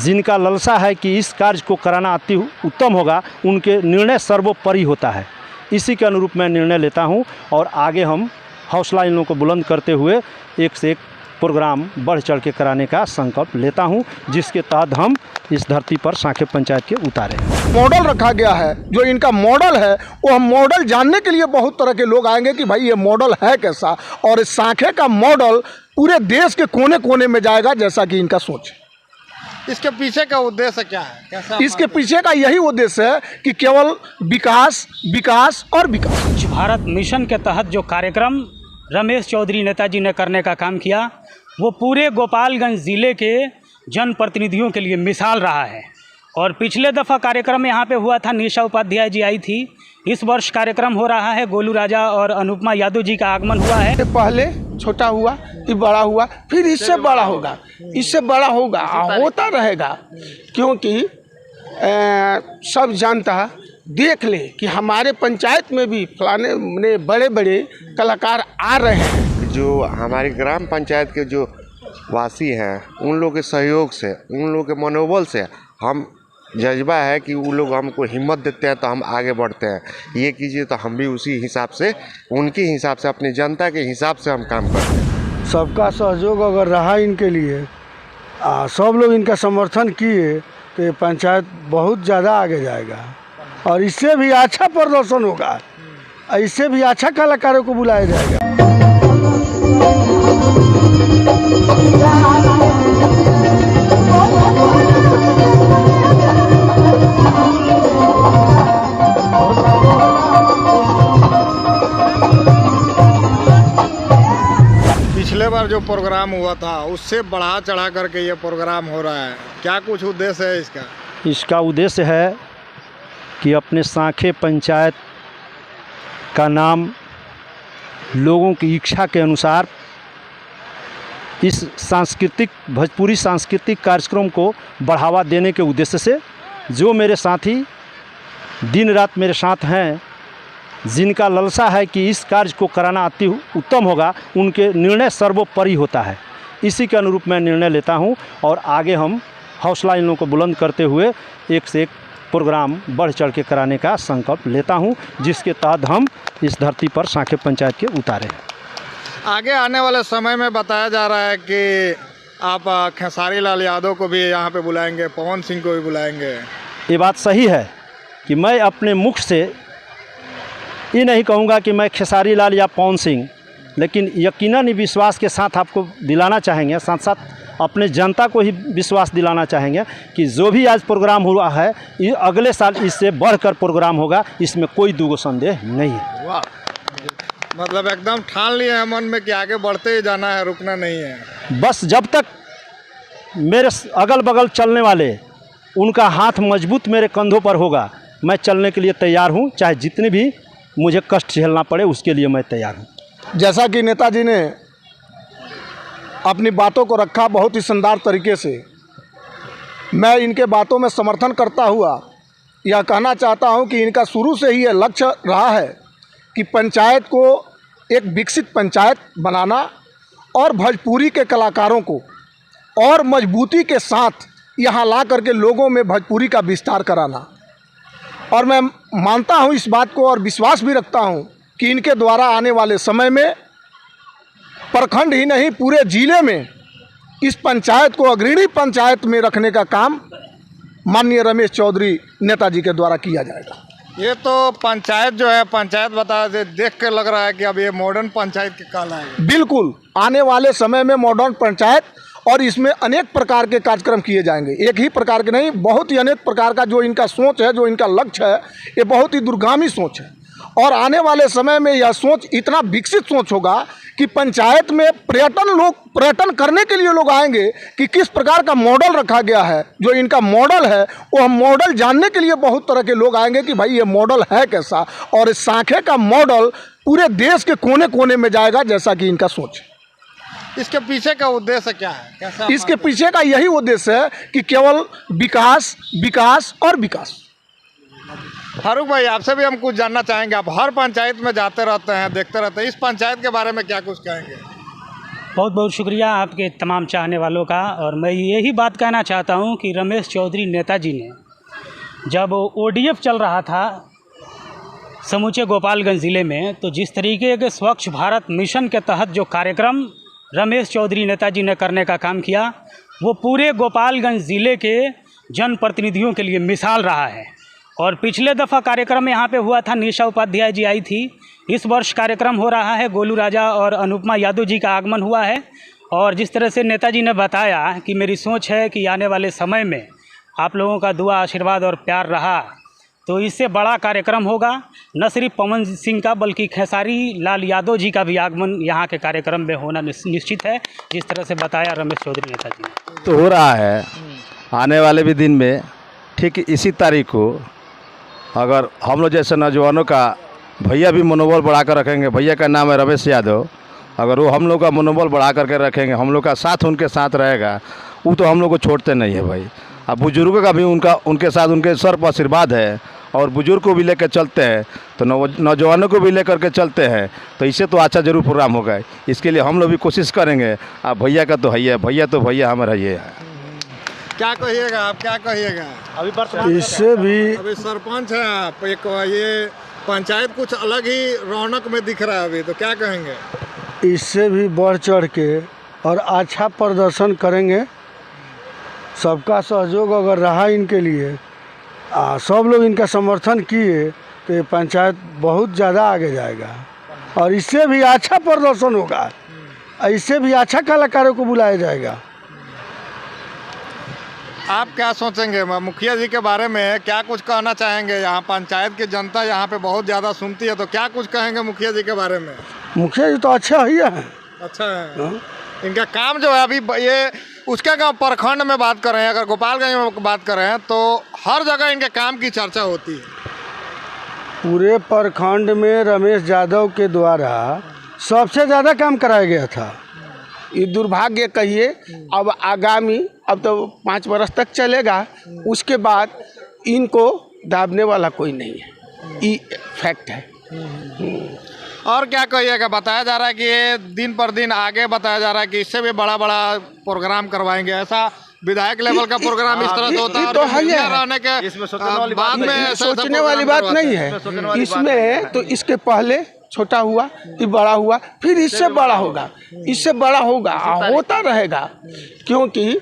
जिनका लालसा है कि इस कार्य को कराना अति उत्तम होगा, उनके निर्णय सर्वोपरि होता है। इसी के अनुरूप मैं निर्णय लेता हूं और आगे हम हौसला इन लोगों को बुलंद करते हुए एक से एक प्रोग्राम बढ़ चढ़ के कराने का संकल्प लेता हूं, जिसके तहत हम इस धरती पर सांखे पंचायत के उतारे। मॉडल रखा गया है, जो इनका मॉडल है वो हम मॉडल जानने के लिए बहुत तरह के लोग आएंगे कि भाई ये मॉडल है कैसा, और इस सांखे का मॉडल पूरे देश के कोने कोने में जाएगा, जैसा कि इनका सोच है। इसके पीछे का उद्देश्य क्या है? कैसा इसके पीछे का यही उद्देश्य है कि केवल विकास, विकास और विकास। स्वच्छ भारत मिशन के तहत जो कार्यक्रम रमेश चौधरी नेताजी ने करने का काम किया, वो पूरे गोपालगंज ज़िले के जनप्रतिनिधियों के लिए मिसाल रहा है। और पिछले दफ़ा कार्यक्रम यहाँ पे हुआ था, निशा उपाध्याय जी आई थी। इस वर्ष कार्यक्रम हो रहा है, गोलू राजा और अनुपमा यादव जी का आगमन हुआ है। पहले छोटा हुआ, फिर बड़ा हुआ, फिर इससे बड़ा होगा, इससे बड़ा होगा, होता रहेगा। क्योंकि सब जानता देख ले कि हमारे पंचायत में भी फलाने बड़े बड़े कलाकार आ रहे हैं। जो हमारी ग्राम पंचायत के जो वासी हैं, उन लोगों के सहयोग से, उन लोगों के मनोबल से हम जज्बा है कि वो लोग हमको हिम्मत देते हैं तो हम आगे बढ़ते हैं। ये कीजिए तो हम भी उसी हिसाब से, उनके हिसाब से, अपनी जनता के हिसाब से हम काम करते हैं। सबका सहयोग अगर रहा इनके लिए, सब लोग इनका समर्थन किए, तो ये पंचायत बहुत ज़्यादा आगे जाएगा और इससे भी अच्छा प्रदर्शन होगा, इससे भी अच्छा कलाकारों को बुलाया जाएगा। पिछले बार जो प्रोग्राम हुआ था उससे बढ़ा चढ़ा करके ये प्रोग्राम हो रहा है, क्या कुछ उद्देश्य है इसका? इसका उद्देश्य है कि अपने सांखे पंचायत का नाम लोगों की इच्छा के अनुसार इस सांस्कृतिक, भोजपुरी सांस्कृतिक कार्यक्रम को बढ़ावा देने के उद्देश्य से जो मेरे साथी दिन रात मेरे साथ हैं, जिनका लालसा है कि इस कार्य को कराना अति उत्तम होगा, उनके निर्णय सर्वोपरि होता है। इसी के अनुरूप मैं निर्णय लेता हूं और आगे हम हौसला इन लोगों को बुलंद करते हुए एक से एक प्रोग्राम बढ़ चढ़ के कराने का संकल्प लेता हूं, जिसके तहत हम इस धरती पर सांखे पंचायत के उतारे हैं। आगे आने वाले समय में बताया जा रहा है कि आप खेसारी लाल यादव को भी यहाँ पे बुलाएंगे, पवन सिंह को भी बुलाएंगे। ये बात सही है कि मैं अपने मुख से ये नहीं कहूँगा कि मैं खेसारी लाल या पवन सिंह, लेकिन यकीनन ही विश्वास के साथ आपको दिलाना चाहेंगे, साथ साथ अपने जनता को ही विश्वास दिलाना चाहेंगे कि जो भी आज प्रोग्राम हुआ है, ये अगले साल इससे बढ़कर प्रोग्राम होगा, इसमें कोई दूगो संदेह नहीं है। वाह, मतलब एकदम ठान लिए हैं मन में कि आगे बढ़ते ही जाना है, रुकना नहीं है। बस जब तक मेरे अगल बगल चलने वाले, उनका हाथ मजबूत मेरे कंधों पर होगा, मैं चलने के लिए तैयार हूँ, चाहे जितने भी मुझे कष्ट झेलना पड़े, उसके लिए मैं तैयार हूँ। जैसा कि नेताजी ने अपनी बातों को रखा बहुत ही शानदार तरीके से, मैं इनके बातों में समर्थन करता हुआ यह कहना चाहता हूं कि इनका शुरू से ही यह लक्ष्य रहा है कि पंचायत को एक विकसित पंचायत बनाना और भोजपुरी के कलाकारों को और मजबूती के साथ यहाँ ला करके लोगों में भोजपुरी का विस्तार कराना। और मैं मानता हूँ इस बात को और विश्वास भी रखता हूँ कि इनके द्वारा आने वाले समय में प्रखंड ही नहीं, पूरे जिले में इस पंचायत को अग्रणी पंचायत में रखने का काम माननीय रमेश चौधरी नेताजी के द्वारा किया जाएगा। ये तो पंचायत जो है, पंचायत बता दे, देख के लग रहा है कि अब ये मॉडर्न पंचायत के काल है। बिल्कुल, आने वाले समय में मॉडर्न पंचायत, और इसमें अनेक प्रकार के कार्यक्रम किए जाएंगे, एक ही प्रकार के नहीं, बहुत ही अनेक प्रकार का जो इनका सोच है, जो इनका लक्ष्य है, ये बहुत ही दूरगामी सोच है। और आने वाले समय में यह सोच इतना विकसित सोच होगा कि पंचायत में पर्यटन करने के लिए लोग आएंगे कि किस प्रकार का मॉडल रखा गया है। जो इनका मॉडल है वो हम मॉडल जानने के लिए बहुत तरह के लोग आएंगे कि भाई ये मॉडल है कैसा, और इस सांखे का मॉडल पूरे देश के कोने कोने में जाएगा, जैसा कि इनका सोच है। इसके पीछे का उद्देश्य क्या है? कैसा? इसके पीछे का यही उद्देश्य है कि केवल विकास, विकास और विकास। फारूक भाई, आपसे भी हम कुछ जानना चाहेंगे। आप हर पंचायत में जाते रहते हैं, देखते रहते हैं, इस पंचायत के बारे में क्या कुछ कहेंगे? बहुत बहुत शुक्रिया आपके तमाम चाहने वालों का। और मैं यही बात कहना चाहता हूं कि रमेश चौधरी नेताजी ने जब ODF चल रहा था समूचे गोपालगंज ज़िले में, तो जिस तरीके के स्वच्छ भारत मिशन के तहत जो कार्यक्रम रमेश चौधरी नेताजी ने करने का काम किया, वो पूरे गोपालगंज ज़िले के जनप्रतिनिधियों के लिए मिसाल रहा है। और पिछले दफ़ा कार्यक्रम यहाँ पे हुआ था, निशा उपाध्याय जी आई थी। इस वर्ष कार्यक्रम हो रहा है, गोलू राजा और अनुपमा यादव जी का आगमन हुआ है। और जिस तरह से नेताजी ने बताया कि मेरी सोच है कि आने वाले समय में आप लोगों का दुआ, आशीर्वाद और प्यार रहा तो इससे बड़ा कार्यक्रम होगा। न सिर्फ पवन सिंह का बल्कि खेसारी लाल यादव जी का भी आगमन यहाँ के कार्यक्रम में होना निश्चित है, जिस तरह से बताया रमेश चौधरी नेताजी ने। तो हो रहा है आने वाले भी दिन में ठीक इसी तारीख को अगर हम लोग जैसे नौजवानों का भैया भी मनोबल बढ़ा कर रखेंगे, भैया का नाम है रमेश यादव, अगर वो हम लोग का मनोबल बढ़ा करके रखेंगे, हम लोग का साथ उनके साथ रहेगा, वो तो हम लोग को छोड़ते नहीं है भाई। अब बुजुर्गों का भी उनके साथ उनके सर पर आशीर्वाद है और बुजुर्ग को भी लेकर चलते हैं, तो नौजवानों को भी लेकर के चलते हैं, तो इससे तो अच्छा जरूर प्रोग्राम होगा। इसके लिए हम लोग भी कोशिश करेंगे। अब भैया का तो है ही, भैया तो भैया हमारा ये है। क्या कहिएगा आप, क्या कहिएगा? अभी वर्तमान इससे भी अभी सरपंच हैं आप, एक ये पंचायत कुछ अलग ही रौनक में दिख रहा है अभी, तो क्या कहेंगे? इससे भी बढ़ चढ़ के और अच्छा प्रदर्शन करेंगे। सबका सहयोग अगर रहा इनके लिए, सब लोग इनका समर्थन किए, तो ये पंचायत बहुत ज़्यादा आगे जाएगा और इससे भी अच्छा प्रदर्शन होगा, इससे भी अच्छा कलाकारों को बुलाया जाएगा। आप क्या सोचेंगे मुखिया जी के बारे में, क्या कुछ कहना चाहेंगे? यहाँ पंचायत की जनता यहाँ पे बहुत ज़्यादा सुनती है, तो क्या कुछ कहेंगे मुखिया जी के बारे में? मुखिया जी तो अच्छा ही है। अच्छा है। इनका काम जो है अभी ये उसके गाँव प्रखंड में बात कर रहे हैं, अगर गोपालगंज में बात कर रहे हैं तो हर जगह इनके काम की चर्चा होती है। पूरे प्रखंड में रमेश यादव के द्वारा सबसे ज़्यादा काम कराया गया था। ये दुर्भाग्य कहिए, अब आगामी अब तो 5 वर्ष तक चलेगा, उसके बाद इनको दाबने वाला कोई नहीं है, ये फैक्ट है। और क्या कहिएगा? बताया जा रहा है कि ये दिन पर दिन आगे बताया जा रहा है कि इससे भी बड़ा बड़ा प्रोग्राम करवाएंगे। ऐसा विधायक लेवल का प्रोग्राम इस तरह से होता है, तो है रहने के बाद में सोचने वाली बात नहीं है। इसमें तो इसके पहले छोटा हुआ, ये बड़ा हुआ, फिर इससे बड़ा होगा, इससे बड़ा होगा, होता रहेगा। क्योंकि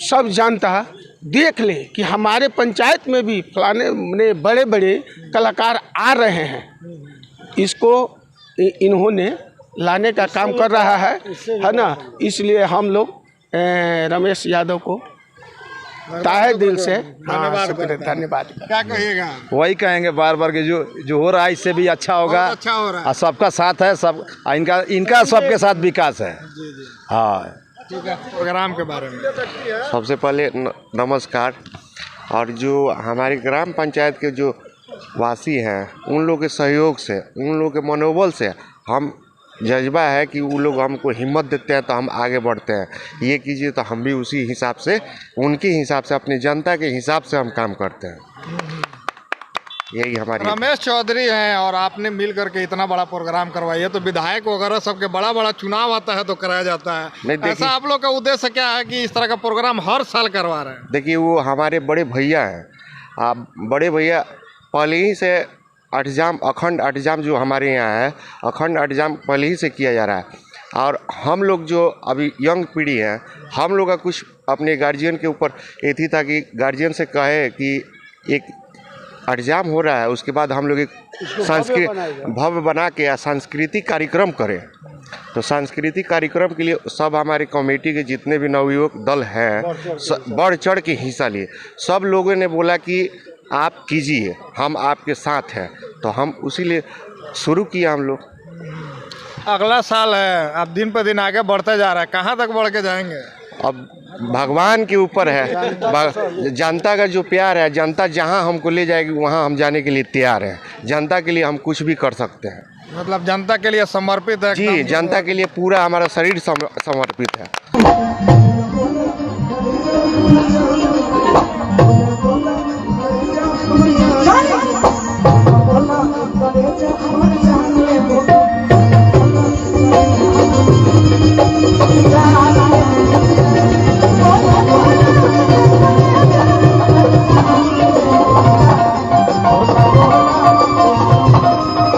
सब जानता देख ले कि हमारे पंचायत में भी फलाने बड़े बड़े कलाकार आ रहे हैं, इसको इन्होंने लाने का काम कर रहा है ना। इसलिए हम लोग रमेश यादव को ताहे दिल से धन्यवाद। क्या कहिएगा? वही कहेंगे बार बार कि जो हो रहा है इससे भी अच्छा होगा, अच्छा हो रहा है। और सबका साथ है, सब इनका सबके साथ विकास है। हाँ, ठीक है। प्रोग्राम के बारे में सबसे पहले नमस्कार। और जो हमारी ग्राम पंचायत के जो वासी हैं, उन लोगों के सहयोग से, उन लोगों के मनोबल से हम जज्बा है कि वो लोग हमको हिम्मत देते हैं तो हम आगे बढ़ते हैं। ये कीजिए तो हम भी उसी हिसाब से, उनके हिसाब से, अपनी जनता के हिसाब से हम काम करते हैं। यही हमारी रमेश चौधरी हैं और आपने मिल करके इतना बड़ा प्रोग्राम करवाइए, तो विधायक वगैरह सबके बड़ा बड़ा चुनाव आता है तो कराया जाता है। ऐसा आप लोग का उद्देश्य क्या है कि इस तरह का प्रोग्राम हर साल करवा रहे हैं? देखिए, वो हमारे बड़े भैया हैं। आप बड़े भैया पहले ही से अखंड अठजाम जो हमारे यहाँ है, अखंड अठजाम पहले ही से किया जा रहा है। और हम लोग जो अभी यंग पीढ़ी है, हम लोग का कुछ अपने गार्जियन के ऊपर ये थी था कि गार्जियन से कहे कि एक अठजाम हो रहा है, उसके बाद हम लोग एक भव्य बना के सांस्कृतिक कार्यक्रम करें। तो सांस्कृतिक कार्यक्रम के लिए सब हमारे कमेटी के जितने भी नवयुवक दल हैं बढ़ चढ़ के हिस्सा लिए। सब लोगों ने बोला कि आप कीजिए, हम आपके साथ हैं, तो हम उसी लिए शुरू किया हम लोग। अगला साल है, अब दिन पर दिन आगे बढ़ते जा रहा है, कहाँ तक बढ़ के जाएंगे? अब भगवान के ऊपर है, जनता का जो प्यार है, जनता जहाँ हमको ले जाएगी वहाँ हम जाने के लिए तैयार हैं। जनता के लिए हम कुछ भी कर सकते हैं। मतलब जनता के लिए समर्पित है? जी, जनता के लिए पूरा हमारा शरीर समर्पित है। Thank you. है।